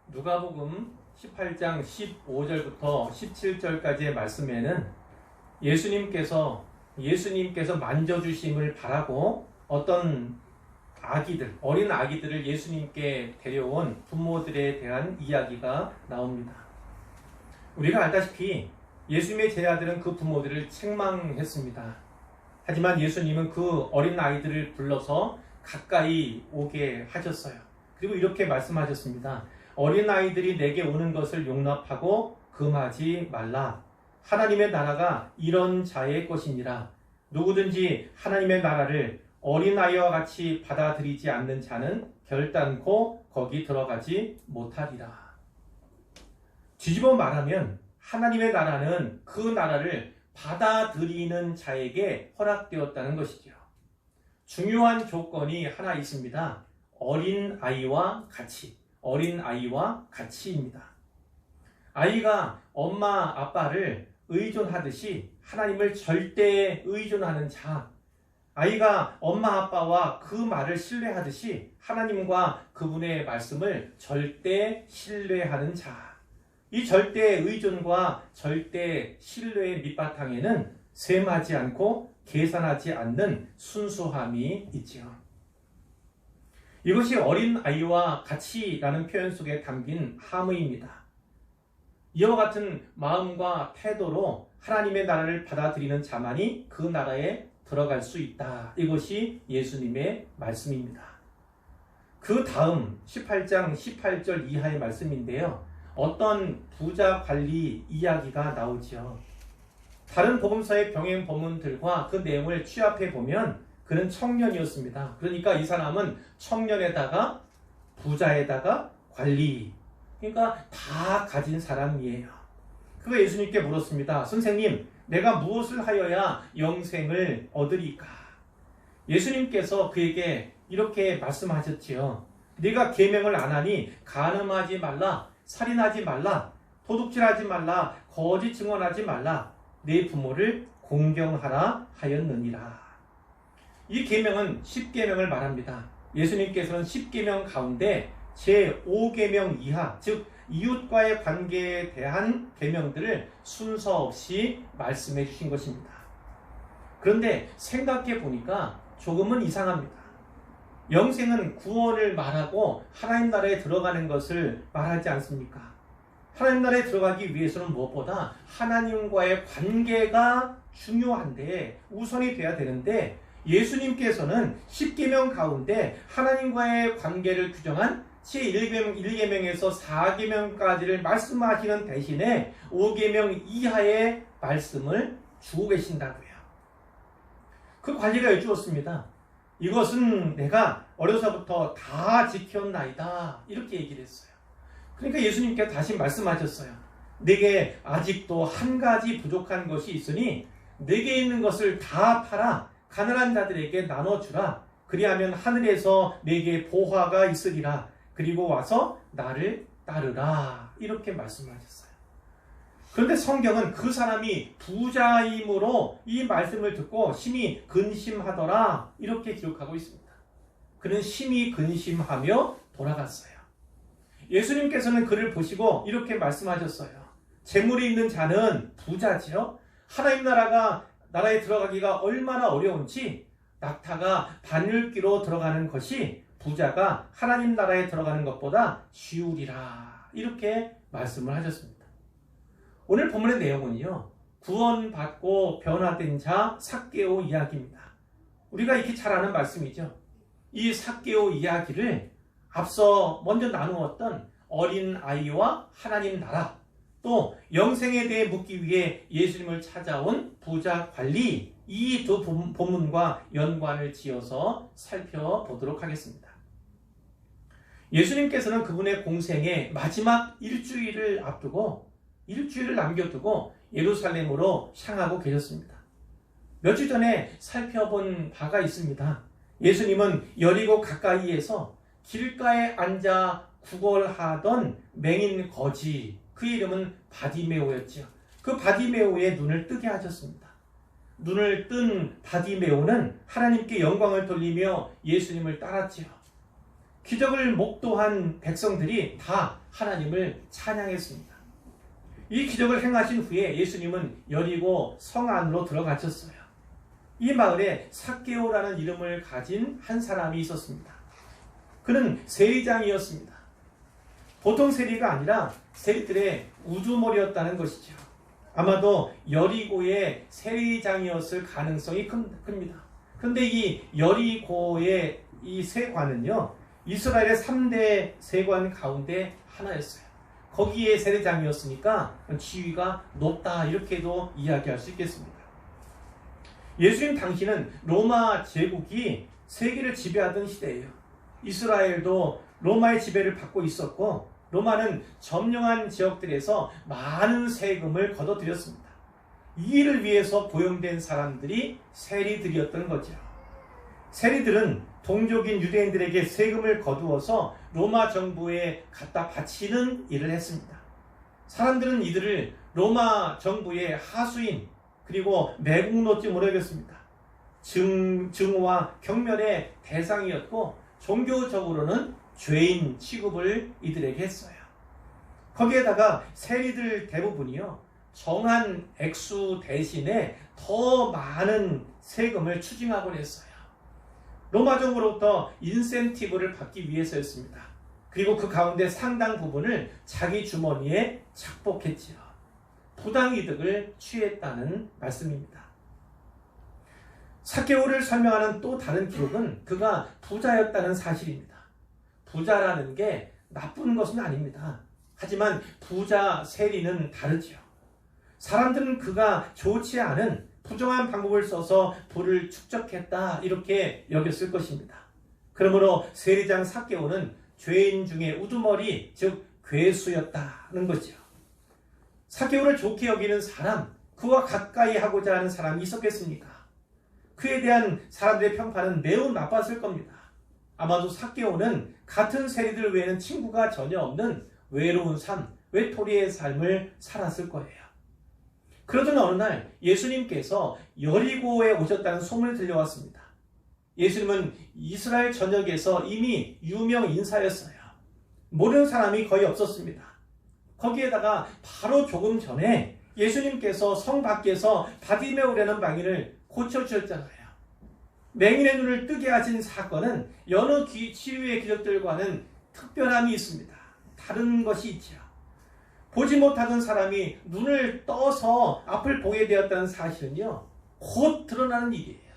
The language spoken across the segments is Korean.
누가복음 18장 15절부터 17절까지의 말씀에는 예수님께서 만져주심을 바라고 어떤 어린 아기들을 예수님께 데려온 부모들에 대한 이야기가 나옵니다. 우리가 알다시피 예수님의 제자들은 그 부모들을 책망했습니다. 하지만 예수님은 그 어린 아이들을 불러서 가까이 오게 하셨어요. 그리고 이렇게 말씀하셨습니다. 어린 아이들이 내게 오는 것을 용납하고 금하지 말라. 하나님의 나라가 이런 자의 것이니라. 누구든지 하나님의 나라를 어린아이와 같이 받아들이지 않는 자는 결단코 거기 들어가지 못하리라. 뒤집어 말하면 하나님의 나라는 그 나라를 받아들이는 자에게 허락되었다는 것이죠. 중요한 조건이 하나 있습니다. 어린아이와 같이입니다. 아이가 엄마 아빠를 의존하듯이 하나님을 절대 의존하는 자, 아이가 엄마 아빠와 그 말을 신뢰하듯이 하나님과 그분의 말씀을 절대 신뢰하는 자, 이 절대 의존과 절대 신뢰의 밑바탕에는 셈하지 않고 계산하지 않는 순수함이 있지요. 이것이 어린아이와 같이라는 표현 속에 담긴 함의입니다. 이와 같은 마음과 태도로 하나님의 나라를 받아들이는 자만이 그 나라에 들어갈 수 있다. 이것이 예수님의 말씀입니다. 그 다음 18장 18절 이하의 말씀인데요. 어떤 부자 관리 이야기가 나오죠. 다른 복음서의 병행 본문들과 그 내용을 취합해 보면 그는 청년이었습니다. 그러니까 이 사람은 청년에다가 부자에다가 관리, 그러니까 다 가진 사람이에요. 그가 예수님께 물었습니다. 선생님, 내가 무엇을 하여야 영생을 얻으리까? 예수님께서 그에게 이렇게 말씀하셨지요. 네가 계명을 안 하니 간음하지 말라, 살인하지 말라, 도둑질하지 말라, 거짓 증언하지 말라, 네 부모를 공경하라 하였느니라. 이 계명은 10계명을 말합니다. 예수님께서는 10계명 가운데 제5계명 이하, 즉 이웃과의 관계에 대한 계명들을 순서 없이 말씀해 주신 것입니다. 그런데 생각해 보니까 조금은 이상합니다. 영생은 구원을 말하고 하나님 나라에 들어가는 것을 말하지 않습니까? 하나님 나라에 들어가기 위해서는 무엇보다 하나님과의 관계가 중요한데, 우선이 돼야 되는데, 예수님께서는 10계명 가운데 하나님과의 관계를 규정한 제1계명에서 4계명까지를 말씀하시는 대신에 5계명 이하의 말씀을 주고 계신다고요. 그 관리가 여쭈었습니다. 이것은 내가 어려서부터 다 지켰나이다, 이렇게 얘기를 했어요. 그러니까 예수님께서 다시 말씀하셨어요. 내게 아직도 한 가지 부족한 것이 있으니 내게 있는 것을 다 팔아 가난한 자들에게 나눠주라. 그리하면 하늘에서 내게 보화가 있으리라. 그리고 와서 나를 따르라. 이렇게 말씀하셨어요. 그런데 성경은 그 사람이 부자이므로 이 말씀을 듣고 심히 근심하더라, 이렇게 기록하고 있습니다. 그는 심히 근심하며 돌아갔어요. 예수님께서는 그를 보시고 이렇게 말씀하셨어요. 재물이 있는 자는 부자지요. 하나님 나라에 들어가기가 얼마나 어려운지 낙타가 바늘귀로 들어가는 것이 부자가 하나님 나라에 들어가는 것보다 쉬우리라, 이렇게 말씀을 하셨습니다. 오늘 본문의 내용은요, 구원받고 변화된 자 삭개오 이야기입니다. 우리가 익히 잘 아는 말씀이죠. 이 삭개오 이야기를 앞서 먼저 나누었던 어린 아이와 하나님 나라, 또 영생에 대해 묻기 위해 예수님을 찾아온 부자 관리, 이 두 본문과 연관을 지어서 살펴보도록 하겠습니다. 예수님께서는 그분의 공생의 마지막 일주일을 남겨두고 예루살렘으로 향하고 계셨습니다. 몇 주 전에 살펴본 바가 있습니다. 예수님은 여리고 가까이에서 길가에 앉아 구걸하던 맹인 거지, 그 이름은 바디메오였지요. 그 바디메오의 눈을 뜨게 하셨습니다. 눈을 뜬 바디메오는 하나님께 영광을 돌리며 예수님을 따랐지요. 기적을 목도한 백성들이 다 하나님을 찬양했습니다. 이 기적을 행하신 후에 예수님은 여리고 성 안으로 들어가셨어요. 이 마을에 삭개오라는 이름을 가진 한 사람이 있었습니다. 그는 세리장이었습니다. 보통 세리가 아니라 세리들의 우두머리였다는 것이죠. 아마도 여리고의 세리장이었을 가능성이 큽니다. 그런데 이 여리고의 이 세관은요, 이스라엘의 3대 세관 가운데 하나였어요. 거기에 세리장이었으니까 지위가 높다, 이렇게도 이야기할 수 있겠습니다. 예수님 당시는 로마 제국이 세계를 지배하던 시대예요. 이스라엘도 로마의 지배를 받고 있었고, 로마는 점령한 지역들에서 많은 세금을 걷어들였습니다. 이 일을 위해서 고용된 사람들이 세리들이었던 거죠. 세리들은 동족인 유대인들에게 세금을 거두어서 로마 정부에 갖다 바치는 일을 했습니다. 사람들은 이들을 로마 정부의 하수인, 그리고 매국노쯤으로 여겼습니다. 증오와 경멸의 대상이었고, 종교적으로는 죄인 취급을 이들에게 했어요. 거기에다가 세리들 대부분이요, 정한 액수 대신에 더 많은 세금을 추징하곤 했어요. 로마 정부로부터 인센티브를 받기 위해서였습니다. 그리고 그 가운데 상당 부분을 자기 주머니에 착복했지요. 부당이득을 취했다는 말씀입니다. 삭개오를 설명하는 또 다른 기록은 그가 부자였다는 사실입니다. 부자라는 게 나쁜 것은 아닙니다. 하지만 부자 세리는 다르지요. 사람들은 그가 좋지 않은 부정한 방법을 써서 부를 축적했다, 이렇게 여겼을 것입니다. 그러므로 세리장 삭개오는 죄인 중에 우두머리, 즉 괴수였다는 거죠. 삭개오를 좋게 여기는 사람, 그와 가까이 하고자 하는 사람이 있었겠습니까? 그에 대한 사람들의 평판은 매우 나빴을 겁니다. 아마도 삭개오는 같은 세리들 외에는 친구가 전혀 없는 외로운 삶, 외톨이의 삶을 살았을 거예요. 그러던 어느 날 예수님께서 여리고에 오셨다는 소문이 들려왔습니다. 예수님은 이스라엘 전역에서 이미 유명 인사였어요. 모르는 사람이 거의 없었습니다. 거기에다가 바로 조금 전에 예수님께서 성 밖에서 바디메오라는 방인을 고쳐주셨잖아요. 맹인의 눈을 뜨게 하신 사건은 여러 치유의 기적들과는 특별함이 있습니다. 다른 것이 있죠. 보지 못하던 사람이 눈을 떠서 앞을 보게 되었다는 사실은요, 곧 드러나는 일이에요.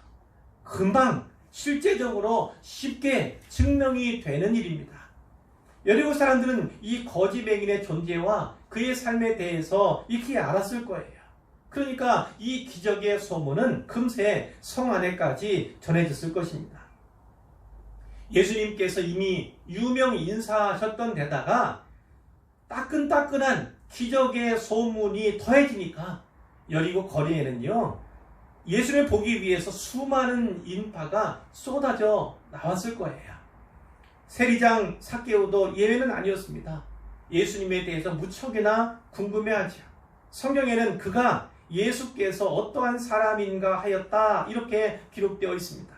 금방 실제적으로 쉽게 증명이 되는 일입니다. 여리고 사람들은 이 거지 맹인의 존재와 그의 삶에 대해서 익히 알았을 거예요. 그러니까 이 기적의 소문은 금세 성 안에까지 전해졌을 것입니다. 예수님께서 이미 유명 인사하셨던 데다가 따끈따끈한 기적의 소문이 더해지니까 여리고 거리에는요, 예수를 보기 위해서 수많은 인파가 쏟아져 나왔을 거예요. 세리장 삭개오도 예외는 아니었습니다. 예수님에 대해서 무척이나 궁금해하죠. 성경에는 그가 예수께서 어떠한 사람인가 하였다, 이렇게 기록되어 있습니다.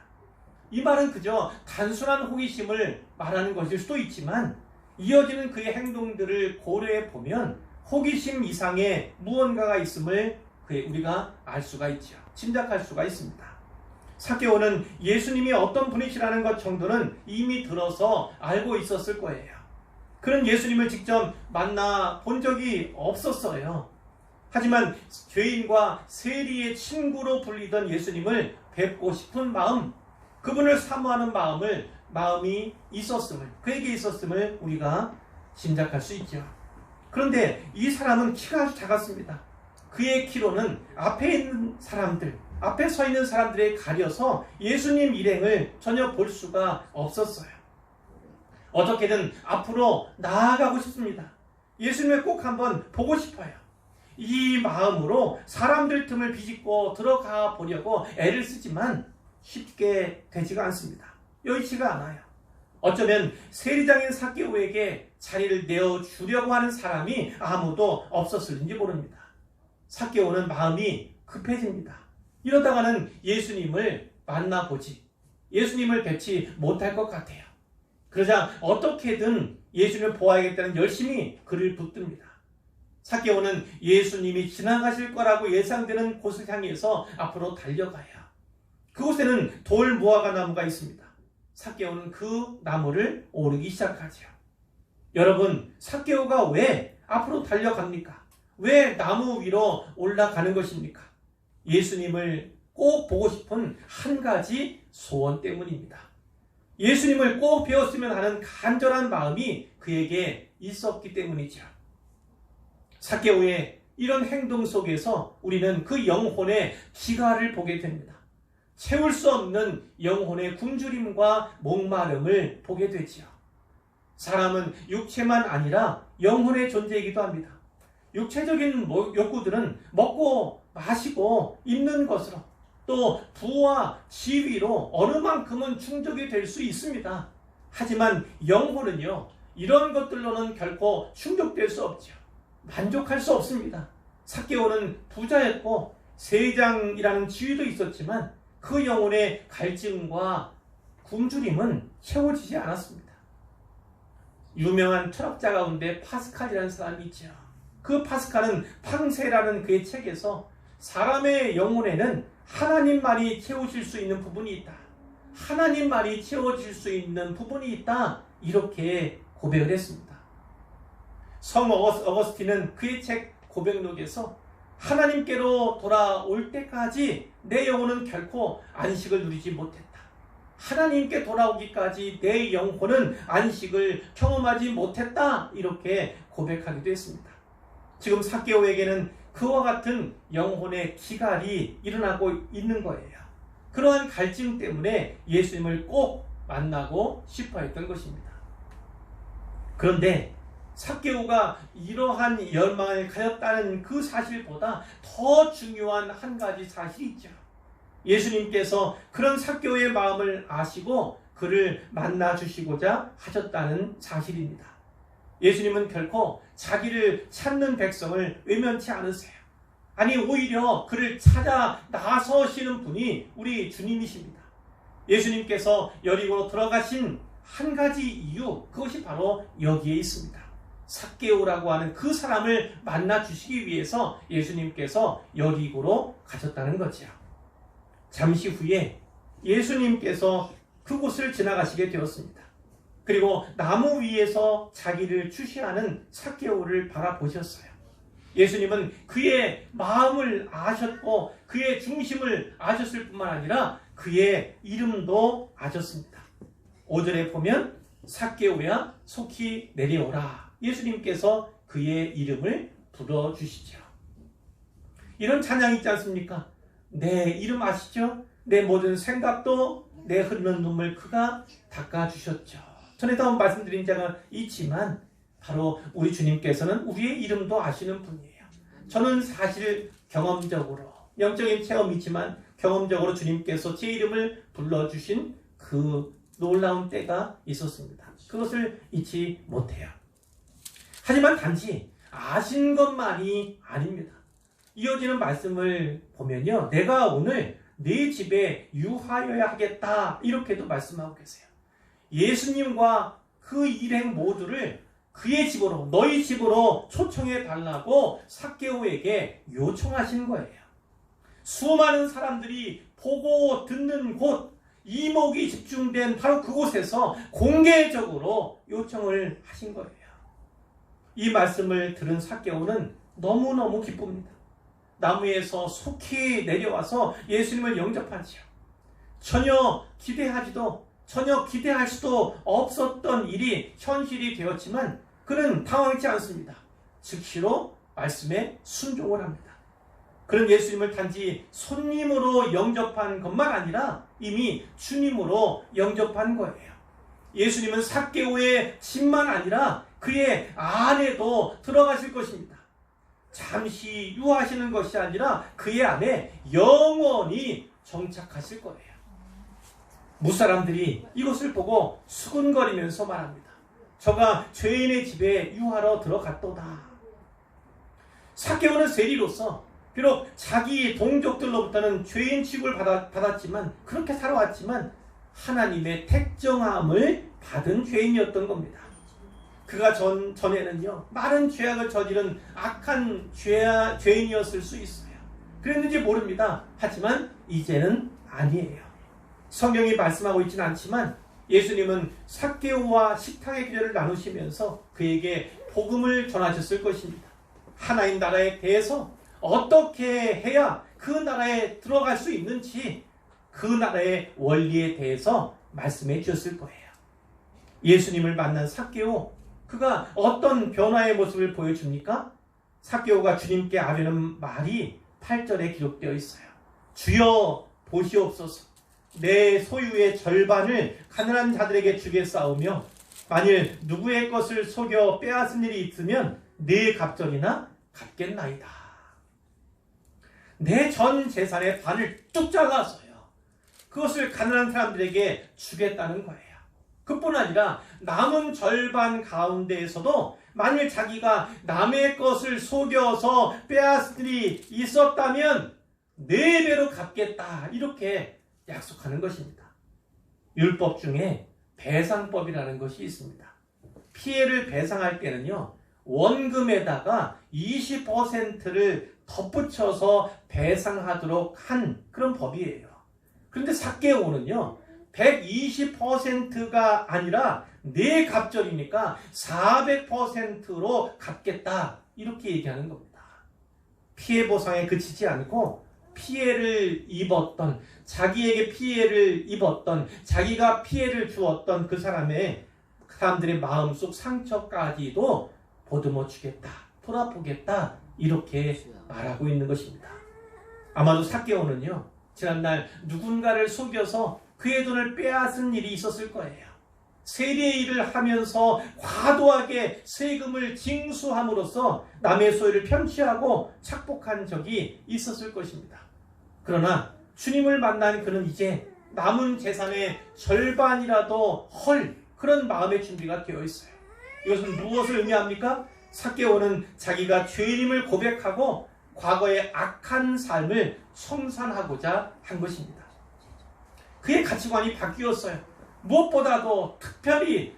이 말은 그저 단순한 호기심을 말하는 것일 수도 있지만, 이어지는 그의 행동들을 고려해 보면 호기심 이상의 무언가가 있음을 우리가 알 수가 있죠. 짐작할 수가 있습니다. 삭개오는 예수님이 어떤 분이시라는 것 정도는 이미 들어서 알고 있었을 거예요. 그는 예수님을 직접 만나 본 적이 없었어요. 하지만 죄인과 세리의 친구로 불리던 예수님을 뵙고 싶은 마음, 그분을 사모하는 마음이 있었음을, 그에게 있었음을 우리가 짐작할 수 있죠. 그런데 이 사람은 키가 아주 작았습니다. 그의 키로는 앞에 서 있는 사람들에 가려서 예수님 일행을 전혀 볼 수가 없었어요. 어떻게든 앞으로 나아가고 싶습니다. 예수님을 꼭 한번 보고 싶어요. 이 마음으로 사람들 틈을 비집고 들어가 보려고 애를 쓰지만 쉽게 되지가 않습니다. 여의치가 않아요. 어쩌면 세리장인 삭개오에게 자리를 내어주려고 하는 사람이 아무도 없었을지 모릅니다. 삭개오는 마음이 급해집니다. 이러다가는 예수님을 만나보지, 예수님을 뵙지 못할 것 같아요. 그러자 어떻게든 예수님을 보아야겠다는 열심히 그를 붙듭니다. 삭개오는 예수님이 지나가실 거라고 예상되는 곳을 향해서 앞으로 달려가야 그곳에는 돌 무화과 나무가 있습니다. 삭개오는 그 나무를 오르기 시작하죠. 여러분, 삭개오가 왜 앞으로 달려갑니까? 왜 나무 위로 올라가는 것입니까? 예수님을 꼭 보고 싶은 한 가지 소원 때문입니다. 예수님을 꼭 배웠으면 하는 간절한 마음이 그에게 있었기 때문이죠. 삭개오의 이런 행동 속에서 우리는 그 영혼의 기갈을 보게 됩니다. 채울 수 없는 영혼의 굶주림과 목마름을 보게 되지요. 사람은 육체만 아니라 영혼의 존재이기도 합니다. 육체적인 욕구들은 먹고 마시고 입는 것으로 또 부와 지위로 어느 만큼은 충족이 될 수 있습니다. 하지만 영혼은요, 이런 것들로는 결코 충족될 수 없죠. 만족할 수 없습니다. 삭개오는 부자였고 세장이라는 지위도 있었지만 그 영혼의 갈증과 굶주림은 채워지지 않았습니다. 유명한 철학자 가운데 파스칼이라는 사람이 있죠. 그 파스칼은 팡세라는 그의 책에서 사람의 영혼에는 하나님만이 채우실 수 있는 부분이 있다. 하나님만이 채워질 수 있는 부분이 있다. 이렇게 고백을 했습니다. 성 어거스틴은 그의 책 고백록에서 하나님께로 돌아올 때까지 내 영혼은 결코 안식을 누리지 못했다. 하나님께 돌아오기까지 내 영혼은 안식을 경험하지 못했다. 이렇게 고백하기도 했습니다. 지금 삭개오에게는 그와 같은 영혼의 기갈이 일어나고 있는 거예요. 그러한 갈증 때문에 예수님을 꼭 만나고 싶어 했던 것입니다. 그런데 삭개오가 이러한 열망을 가졌다는 그 사실보다 더 중요한 한 가지 사실이 있죠. 예수님께서 그런 삭개오의 마음을 아시고 그를 만나 주시고자 하셨다는 사실입니다. 예수님은 결코 자기를 찾는 백성을 외면치 않으세요. 아니, 오히려 그를 찾아 나서시는 분이 우리 주님이십니다. 예수님께서 여리고로 들어가신 한 가지 이유, 그것이 바로 여기에 있습니다. 삭개오라고 하는 그 사람을 만나 주시기 위해서 예수님께서 여리고로 가셨다는 거죠. 잠시 후에 예수님께서 그곳을 지나가시게 되었습니다. 그리고 나무 위에서 자기를 주시하는 삭개오를 바라보셨어요. 예수님은 그의 마음을 아셨고 그의 중심을 아셨을 뿐만 아니라 그의 이름도 아셨습니다. 5절에 보면 삭개오야 속히 내려오라. 예수님께서 그의 이름을 불러주시죠. 이런 찬양이 있지 않습니까? 내 이름 아시죠? 내 모든 생각도 내 흐르는 눈물 그가 닦아주셨죠. 전에도 한번 말씀드린 자가 있지만 바로 우리 주님께서는 우리의 이름도 아시는 분이에요. 저는 사실 경험적으로 영적인 체험이 있지만 경험적으로 주님께서 제 이름을 불러주신 그 놀라운 때가 있었습니다. 그것을 잊지 못해요. 하지만 단지 아신 것만이 아닙니다. 이어지는 말씀을 보면요, 내가 오늘 네 집에 유하여야 하겠다 이렇게도 말씀하고 계세요. 예수님과 그 일행 모두를 그의 집으로, 너희 집으로 초청해 달라고 삭개오에게 요청하신 거예요. 수많은 사람들이 보고 듣는 곳, 이목이 집중된 바로 그곳에서 공개적으로 요청을 하신 거예요. 이 말씀을 들은 삭개오는 너무너무 기쁩니다. 나무에서 속히 내려와서 예수님을 영접하지요. 전혀 기대할 수도 없었던 일이 현실이 되었지만 그는 당황하지 않습니다. 즉시로 말씀에 순종을 합니다. 그는 예수님을 단지 손님으로 영접한 것만 아니라 이미 주님으로 영접한 거예요. 예수님은 삭개오의 집만 아니라 그의 안에도 들어가실 것입니다. 잠시 유하시는 것이 아니라 그의 안에 영원히 정착하실 거예요. 무사람들이 이것을 보고 수군거리면서 말합니다. 저가 죄인의 집에 유하러 들어갔도다. 삭개오는 세리로서 비록 자기 동족들로부터는 죄인 취급을 받았지만 그렇게 살아왔지만 하나님의 택정함을 받은 죄인이었던 겁니다. 그가 전에는요, 많은 죄악을 저지른 악한 죄인이었을 수 있어요. 그랬는지 모릅니다. 하지만 이제는 아니에요. 성경이 말씀하고 있지는 않지만 예수님은 삭개오와 식탁의 기회를 나누시면서 그에게 복음을 전하셨을 것입니다. 하나님 나라에 대해서 어떻게 해야 그 나라에 들어갈 수 있는지 그 나라의 원리에 대해서 말씀해 주셨을 거예요. 예수님을 만난 삭개오, 그가 어떤 변화의 모습을 보여줍니까? 삭개오가 주님께 아뢰는 말이 8절에 기록되어 있어요. 주여 보시옵소서, 내 소유의 절반을 가난한 자들에게 주겠사오며 만일 누구의 것을 속여 빼앗은 일이 있으면 네 갑절이나 갚겠나이다. 내 전 재산의 반을 뚝 잘라서요, 그것을 가난한 사람들에게 주겠다는 거예요. 그뿐 아니라 남은 절반 가운데에서도 만일 자기가 남의 것을 속여서 빼앗은 일이 있었다면 4배로 갚겠다, 이렇게 약속하는 것입니다. 율법 중에 배상법이라는 것이 있습니다. 피해를 배상할 때는요, 원금에다가 20%를 덧붙여서 배상하도록 한 그런 법이에요. 그런데 삭개오는요, 120%가 아니라 네 갑절이니까 400%로 갚겠다, 이렇게 얘기하는 겁니다. 피해 보상에 그치지 않고 피해를 입었던, 자기에게 피해를 입었던, 자기가 피해를 주었던 그 사람들의 마음속 상처까지도 보듬어 주겠다, 돌아보겠다, 이렇게 말하고 있는 것입니다. 아마도 삭개오는요, 지난날 누군가를 속여서 그의 돈을 빼앗은 일이 있었을 거예요. 세리의 일을 하면서 과도하게 세금을 징수함으로써 남의 소유를 편취하고 착복한 적이 있었을 것입니다. 그러나 주님을 만난 그는 이제 남은 재산의 절반이라도 헐 그런 마음의 준비가 되어 있어요. 이것은 무엇을 의미합니까? 삭개오는 자기가 죄인임을 고백하고 과거의 악한 삶을 청산하고자 한 것입니다. 그의 가치관이 바뀌었어요. 무엇보다도 특별히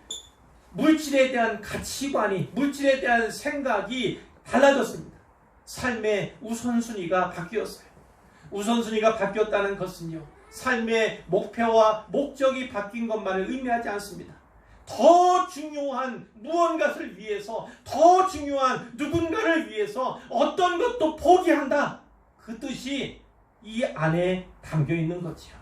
물질에 대한 가치관이, 물질에 대한 생각이 달라졌습니다. 삶의 우선순위가 바뀌었어요. 우선순위가 바뀌었다는 것은요, 삶의 목표와 목적이 바뀐 것만을 의미하지 않습니다. 더 중요한 무언가를 위해서, 더 중요한 누군가를 위해서 어떤 것도 포기한다, 그 뜻이 이 안에 담겨 있는 거지요.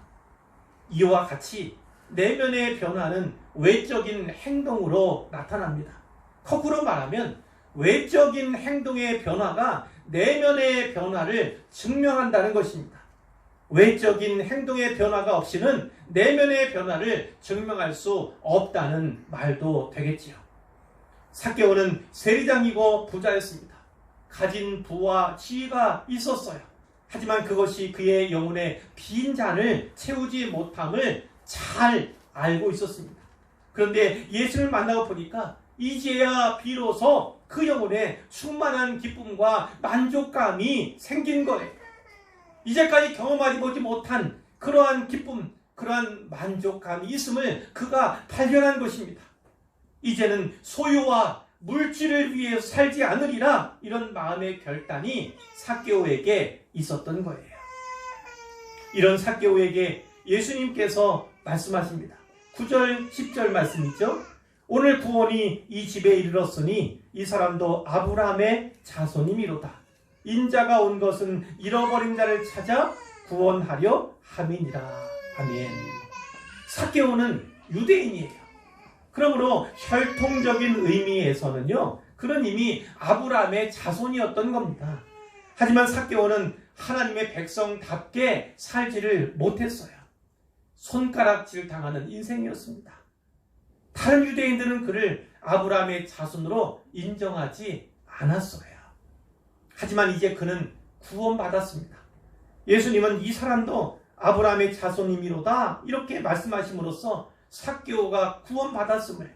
이와 같이 내면의 변화는 외적인 행동으로 나타납니다. 거꾸로 말하면 외적인 행동의 변화가 내면의 변화를 증명한다는 것입니다. 외적인 행동의 변화가 없이는 내면의 변화를 증명할 수 없다는 말도 되겠지요. 삭개오는 세리장이고 부자였습니다. 가진 부와 지위가 있었어요. 하지만 그것이 그의 영혼의 빈 잔을 채우지 못함을 잘 알고 있었습니다. 그런데 예수를 만나고 보니까 이제야 비로소 그 영혼에 충만한 기쁨과 만족감이 생긴 거예요. 이제까지 경험하지 보지 못한 그러한 기쁨, 그러한 만족감이 있음을 그가 발견한 것입니다. 이제는 소유와 물질을 위해 살지 않으리라, 이런 마음의 결단이 삭개오에게 있었던 거예요. 이런 삭개오에게 예수님께서 말씀하십니다. 9절 10절 말씀이죠. 오늘 구원이 이 집에 이르렀으니 이 사람도 아브라함의 자손이미로다. 인자가 온 것은 잃어버린 자를 찾아 구원하려 함이니라. 아멘. 삭개오는 유대인이에요. 그러므로 혈통적인 의미에서는요, 그런 이미 아브라함의 자손이었던 겁니다. 하지만 삭개오는 하나님의 백성답게 살지를 못했어요. 손가락질 당하는 인생이었습니다. 다른 유대인들은 그를 아브라함의 자손으로 인정하지 않았어요. 하지만 이제 그는 구원받았습니다. 예수님은 이 사람도 아브라함의 자손이미로다, 이렇게 말씀하심으로써 삭개오가 구원받았음을,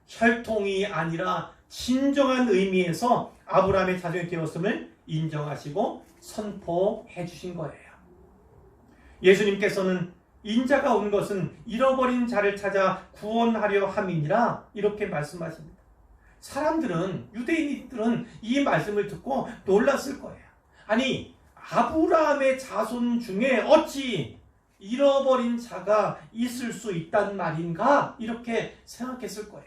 혈통이 아니라 진정한 의미에서 아브라함의 자손이 되었음을 인정하시고 선포해 주신 거예요. 예수님께서는 인자가 온 것은 잃어버린 자를 찾아 구원하려 함이니라 이렇게 말씀하십니다. 사람들은, 유대인들은 이 말씀을 듣고 놀랐을 거예요. 아니, 아브라함의 자손 중에 어찌 잃어버린 자가 있을 수 있단 말인가? 이렇게 생각했을 거예요.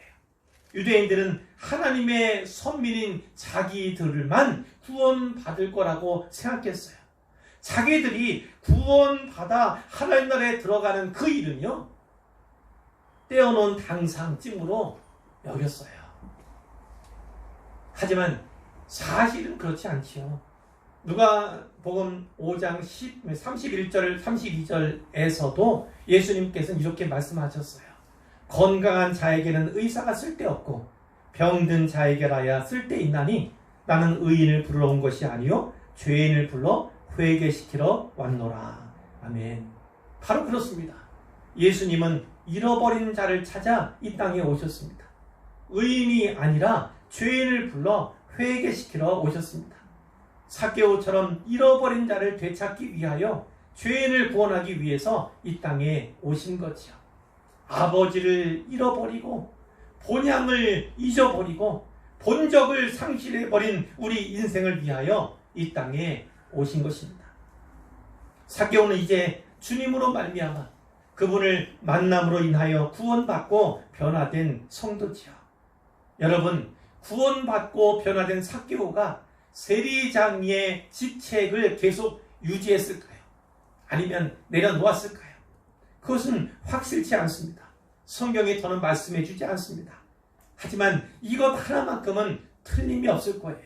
유대인들은 하나님의 선민인 자기들만 구원받을 거라고 생각했어요. 자기들이 구원받아 하나님 나라에 들어가는 그 일은요, 떼어놓은 당상찜으로 여겼어요. 하지만 사실은 그렇지 않지요. 누가복음 5장 31절 32절에서도 예수님께서는 이렇게 말씀하셨어요. 건강한 자에게는 의사가 쓸데없고 병든 자에게라야 쓸데있나니 나는 의인을 부르러 온 것이 아니요 죄인을 불러 회개시키러 왔노라. 아멘. 바로 그렇습니다. 예수님은 잃어버린 자를 찾아 이 땅에 오셨습니다. 의인이 아니라 죄인을 불러 회개시키러 오셨습니다. 삭개오처럼 잃어버린 자를 되찾기 위하여 죄인을 구원하기 위해서 이 땅에 오신 거지요. 아버지를 잃어버리고 본향을 잊어버리고 본적을 상실해버린 우리 인생을 위하여 이 땅에 오신 것입니다. 삭개오는 이제 주님으로 말미암아 그분을 만남으로 인하여 구원받고 변화된 성도지요. 여러분, 구원받고 변화된 삭개오가 세리장의 직책을 계속 유지했을까요? 아니면 내려놓았을까요? 그것은 확실치 않습니다. 성경이 더는 말씀해 주지 않습니다. 하지만 이것 하나만큼은 틀림이 없을 거예요.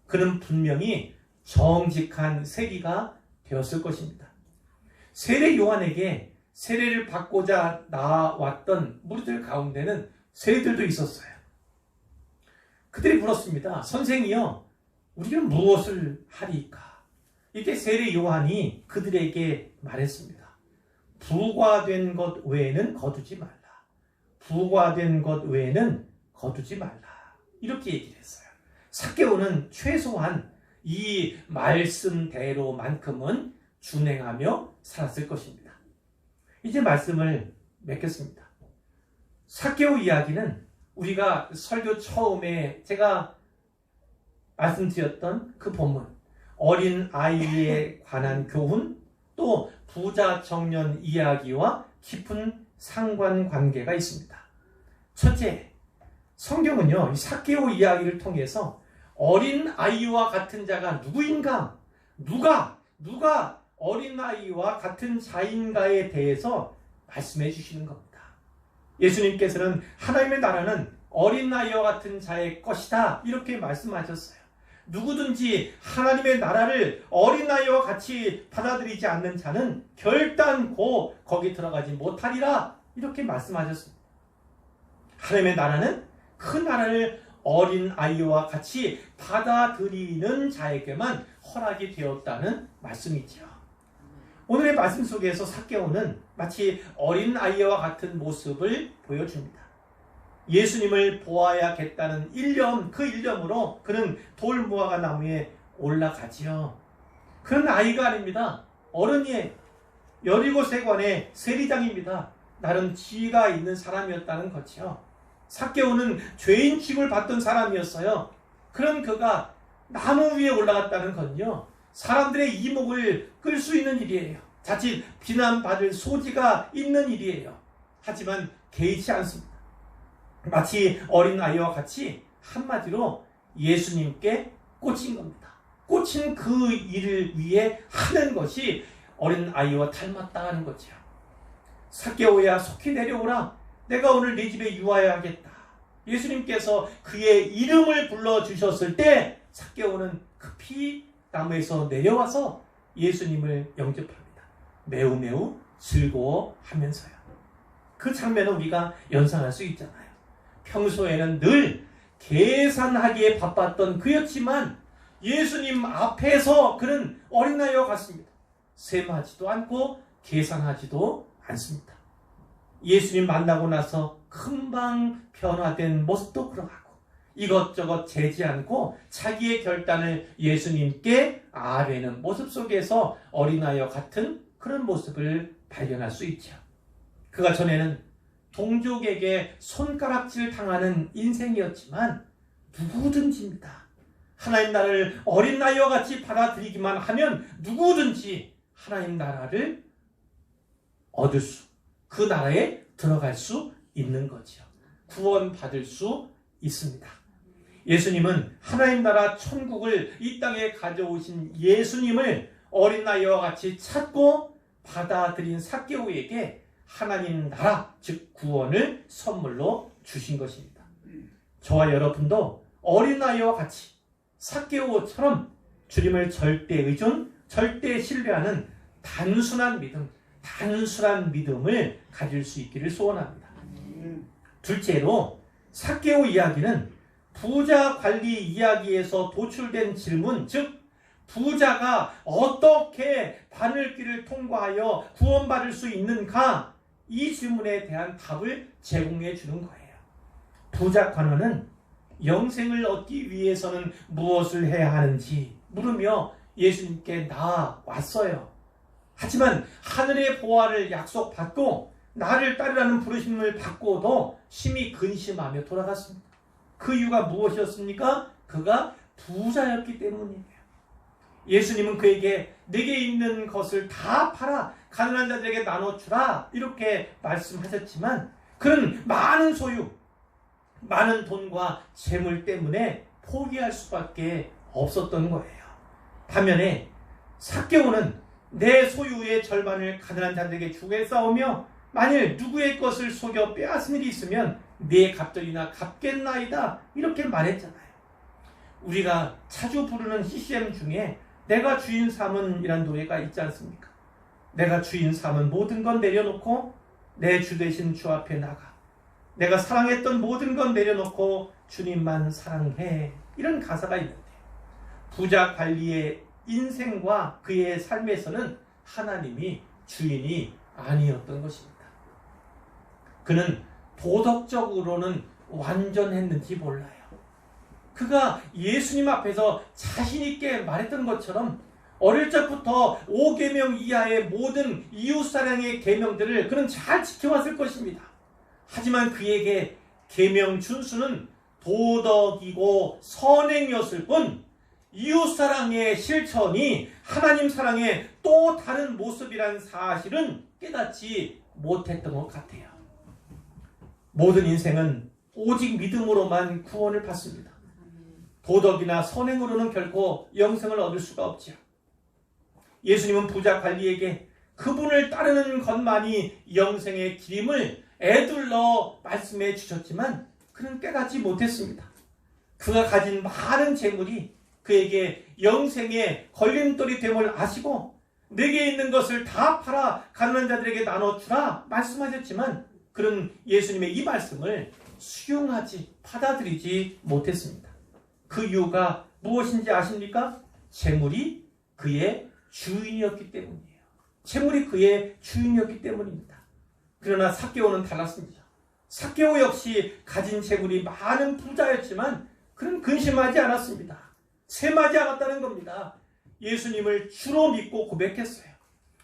그는 분명히 정직한 세리가 되었을 것입니다. 세례 요한에게 세례를 받고자 나왔던 무리들 가운데는 세리들도 있었어요. 그들이 물었습니다. 선생이여, 우리는 무엇을 하리까? 이때 세례 요한이 그들에게 말했습니다. 부과된 것 외에는 거두지 말라. 부과된 것 외에는 거두지 말라. 이렇게 얘기를 했어요. 삭개오는 최소한 이 말씀대로만큼은 준행하며 살았을 것입니다. 이제 말씀을 맺겠습니다. 삭개오 이야기는 우리가 설교 처음에 제가 말씀드렸던 그 본문, 어린 아이에 관한 교훈, 또 부자 청년 이야기와 깊은 상관관계가 있습니다. 첫째, 성경은요, 이 삭개오 이야기를 통해서 어린 아이와 같은 자가 누구인가? 누가 어린 아이와 같은 자인가에 대해서 말씀해 주시는 겁니다. 예수님께서는 하나님의 나라는 어린 아이와 같은 자의 것이다, 이렇게 말씀하셨어요. 누구든지 하나님의 나라를 어린아이와 같이 받아들이지 않는 자는 결단코 거기 들어가지 못하리라, 이렇게 말씀하셨습니다. 하나님의 나라는 그 나라를 어린아이와 같이 받아들이는 자에게만 허락이 되었다는 말씀이죠. 오늘의 말씀 속에서 삭개오는 마치 어린아이와 같은 모습을 보여줍니다. 예수님을 보아야겠다는 일념, 그 일념으로 그는 돌무화과 나무에 올라가지요. 그는 아이가 아닙니다. 어른이에요. 여리고세관의 세리장입니다. 나름 지위가 있는 사람이었다는 거죠. 삭개오는 죄인 취급을 받던 사람이었어요. 그런 그가 나무 위에 올라갔다는 건요, 사람들의 이목을 끌 수 있는 일이에요. 자칫 비난받을 소지가 있는 일이에요. 하지만 개의치 않습니다. 마치 어린아이와 같이 한마디로 예수님께 꽂힌 겁니다. 꽂힌 그 일을 위해 하는 것이 어린아이와 닮았다는 거죠. 삭개오야, 속히 내려오라. 내가 오늘 네 집에 유하여야겠다. 예수님께서 그의 이름을 불러주셨을 때 삭개오는 급히 나무에서 내려와서 예수님을 영접합니다. 매우 즐거워하면서요. 그 장면을 우리가 연상할 수 있잖아요. 평소에는 늘 계산하기에 바빴던 그였지만 예수님 앞에서 그는 어린아이와 같습니다. 셈하지도 않고 계산하지도 않습니다. 예수님 만나고 나서 금방 변화된 모습도 그러하고 이것저것 재지 않고 자기의 결단을 예수님께 아뢰는 모습 속에서 어린아이와 같은 그런 모습을 발견할 수 있죠. 그가 전에는 동족에게 손가락질 당하는 인생이었지만 누구든지입니다. 하나님 나라를 어린 나이와 같이 받아들이기만 하면 누구든지 하나님 나라를 얻을 수, 그 나라에 들어갈 수 있는 거죠. 구원받을 수 있습니다. 예수님은 하나님 나라 천국을 이 땅에 가져오신 예수님을 어린 나이와 같이 찾고 받아들인 삭개오에게 하나님 나라, 즉 구원을 선물로 주신 것입니다. 저와 여러분도 어린 나이와 같이 삭개오처럼 주님을 절대 의존, 절대 신뢰하는 단순한 믿음을 가질 수 있기를 소원합니다. 둘째로 삭개오 이야기는 부자 관리 이야기에서 도출된 질문, 즉 부자가 어떻게 바늘길을 통과하여 구원받을 수 있는가, 이 질문에 대한 답을 제공해 주는 거예요. 부자 관원은 영생을 얻기 위해서는 무엇을 해야 하는지 물으며 예수님께 나아왔어요. 하지만 하늘의 보화를 약속받고 나를 따르라는 부르심을 받고도 심히 근심하며 돌아갔습니다. 그 이유가 무엇이었습니까? 그가 부자였기 때문이에요. 예수님은 그에게 내게 있는 것을 다 팔아 가난한 자들에게 나눠주라 이렇게 말씀하셨지만 그는 많은 소유, 많은 돈과 재물 때문에 포기할 수밖에 없었던 거예요. 반면에 삭개오는 내 소유의 절반을 가난한 자들에게 주겠사오며 만일 누구의 것을 속여 빼앗은 일이 있으면 네 값들이나 갚겠나이다 이렇게 말했잖아요. 우리가 자주 부르는 CCM 중에 내가 주인 삼은 이란 노래가 있지 않습니까? 내가 주인 삼은 모든 건 내려놓고 내 주 되신 주 앞에 나가. 내가 사랑했던 모든 건 내려놓고 주님만 사랑해. 이런 가사가 있는데 부자 관리의 인생과 그의 삶에서는 하나님이 주인이 아니었던 것입니다. 그는 도덕적으로는 완전했는지 몰라요. 그가 예수님 앞에서 자신 있게 말했던 것처럼 어릴 적부터 5계명 이하의 모든 이웃사랑의 계명들을 그는 잘 지켜왔을 것입니다. 하지만 그에게 계명 준수는 도덕이고 선행이었을 뿐 이웃사랑의 실천이 하나님 사랑의 또 다른 모습이란 사실은 깨닫지 못했던 것 같아요. 모든 인생은 오직 믿음으로만 구원을 받습니다. 도덕이나 선행으로는 결코 영생을 얻을 수가 없지요. 예수님은 부자 관리에게 그분을 따르는 것만이 영생의 길임을 애둘러 말씀해 주셨지만 그는 깨닫지 못했습니다. 그가 가진 많은 재물이 그에게 영생의 걸림돌이 됨을 아시고 내게 있는 것을 다 팔아 가난한 자들에게 나눠주라 말씀하셨지만 그는 예수님의 이 말씀을 수용하지 받아들이지 못했습니다. 그 이유가 무엇인지 아십니까? 재물이 그의 주인이었기 때문이에요. 재물이 그의 주인이었기 때문입니다. 그러나 삭개오는 달랐습니다. 삭개오 역시 가진 재물이 많은 부자였지만 그는 근심하지 않았습니다. 셈하지 않았다는 겁니다. 예수님을 주로 믿고 고백했어요.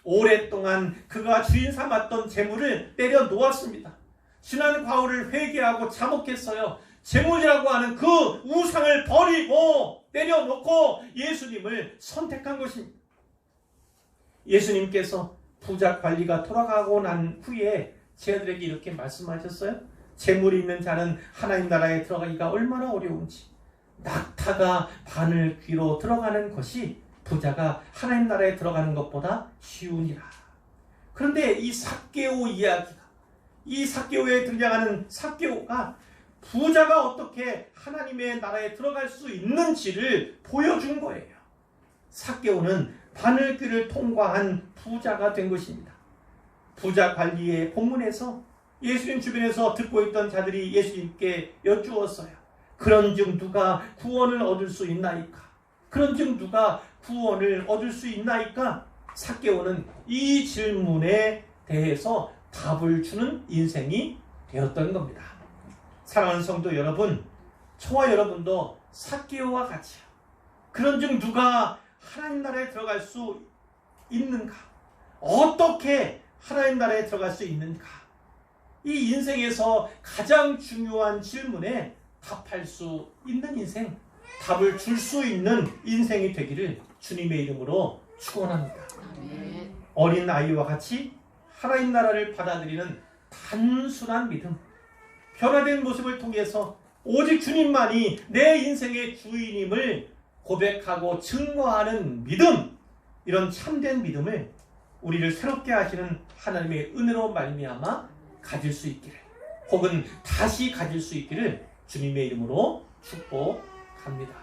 오랫동안 그가 주인 삼았던 재물을 내려놓았습니다. 지난 과오를 회개하고 자복했어요. 재물이라고 하는 그 우상을 버리고 내려놓고 예수님을 선택한 것입니다. 예수님께서 부자 관리가 돌아가고 난 후에 제자들에게 이렇게 말씀하셨어요. 재물이 있는 자는 하나님 나라에 들어가기가 얼마나 어려운지. 낙타가 바늘 귀로 들어가는 것이 부자가 하나님 나라에 들어가는 것보다 쉬우니라. 그런데 이 삭개오 이야기가, 이 삭개오에 등장하는 삭개오가 부자가 어떻게 하나님의 나라에 들어갈 수 있는지를 보여준 거예요. 삭개오는 바늘길을 통과한 부자가 된 것입니다. 부자 관리의 본문에서 예수님 주변에서 듣고 있던 자들이 예수님께 여쭈었어요. 그런즉 누가 구원을 얻을 수 있나이까? 그런즉 누가 구원을 얻을 수 있나이까? 삭개오는 이 질문에 대해서 답을 주는 인생이 되었던 겁니다. 사랑하는 성도 여러분, 저와 여러분도 삭개오와 같이 그런즉 누가 하나님 나라에 들어갈 수 있는가? 어떻게 하나님 나라에 들어갈 수 있는가? 이 인생에서 가장 중요한 질문에 답할 수 있는 인생, 답을 줄 수 있는 인생이 되기를 주님의 이름으로 축원합니다. 어린 아이와 같이 하나님 나라를 받아들이는 단순한 믿음, 변화된 모습을 통해서 오직 주님만이 내 인생의 주인임을 고백하고 증거하는 믿음, 이런 참된 믿음을 우리를 새롭게 하시는 하나님의 은혜로 말미암아 가질 수 있기를, 혹은 다시 가질 수 있기를 주님의 이름으로 축복합니다.